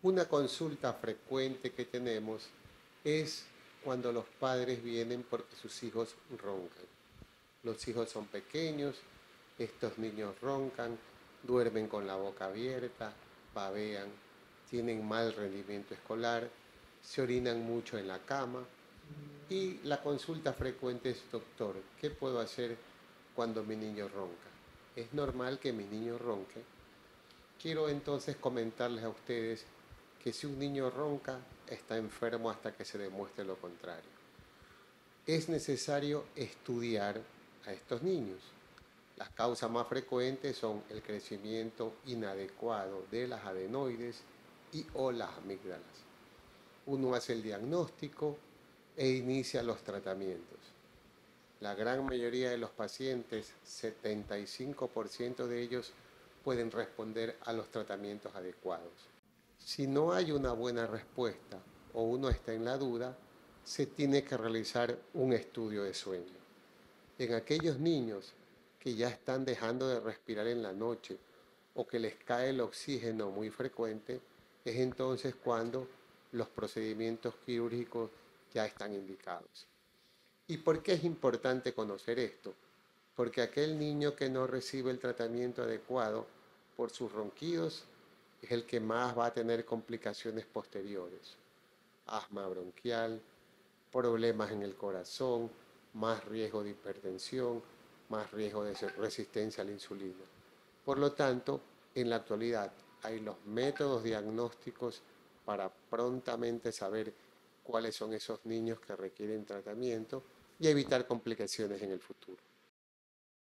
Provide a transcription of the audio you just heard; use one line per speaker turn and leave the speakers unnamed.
Una consulta frecuente que tenemos es cuando los padres vienen porque sus hijos roncan. Los hijos son pequeños, estos niños roncan, duermen con la boca abierta, babean, tienen mal rendimiento escolar, se orinan mucho en la cama y la consulta frecuente es: doctor, ¿qué puedo hacer cuando mi niño ronca? ¿Es normal que mi niño ronque? Quiero entonces comentarles a ustedes que si un niño ronca, está enfermo hasta que se demuestre lo contrario. Es necesario estudiar a estos niños. Las causas más frecuentes son el crecimiento inadecuado de las adenoides y o las amígdalas. Uno hace el diagnóstico e inicia los tratamientos. La gran mayoría de los pacientes, 75% de ellos, pueden responder a los tratamientos adecuados. Si no hay una buena respuesta o uno está en la duda, se tiene que realizar un estudio de sueño. En aquellos niños que ya están dejando de respirar en la noche o que les cae el oxígeno muy frecuente, es entonces cuando los procedimientos quirúrgicos ya están indicados. ¿Y por qué es importante conocer esto? Porque aquel niño que no recibe el tratamiento adecuado por sus ronquidos es el que más va a tener complicaciones posteriores: asma bronquial, problemas en el corazón, más riesgo de hipertensión, más riesgo de resistencia a la insulina. Por lo tanto, en la actualidad hay los métodos diagnósticos para prontamente saber cuáles son esos niños que requieren tratamiento y evitar complicaciones en el futuro.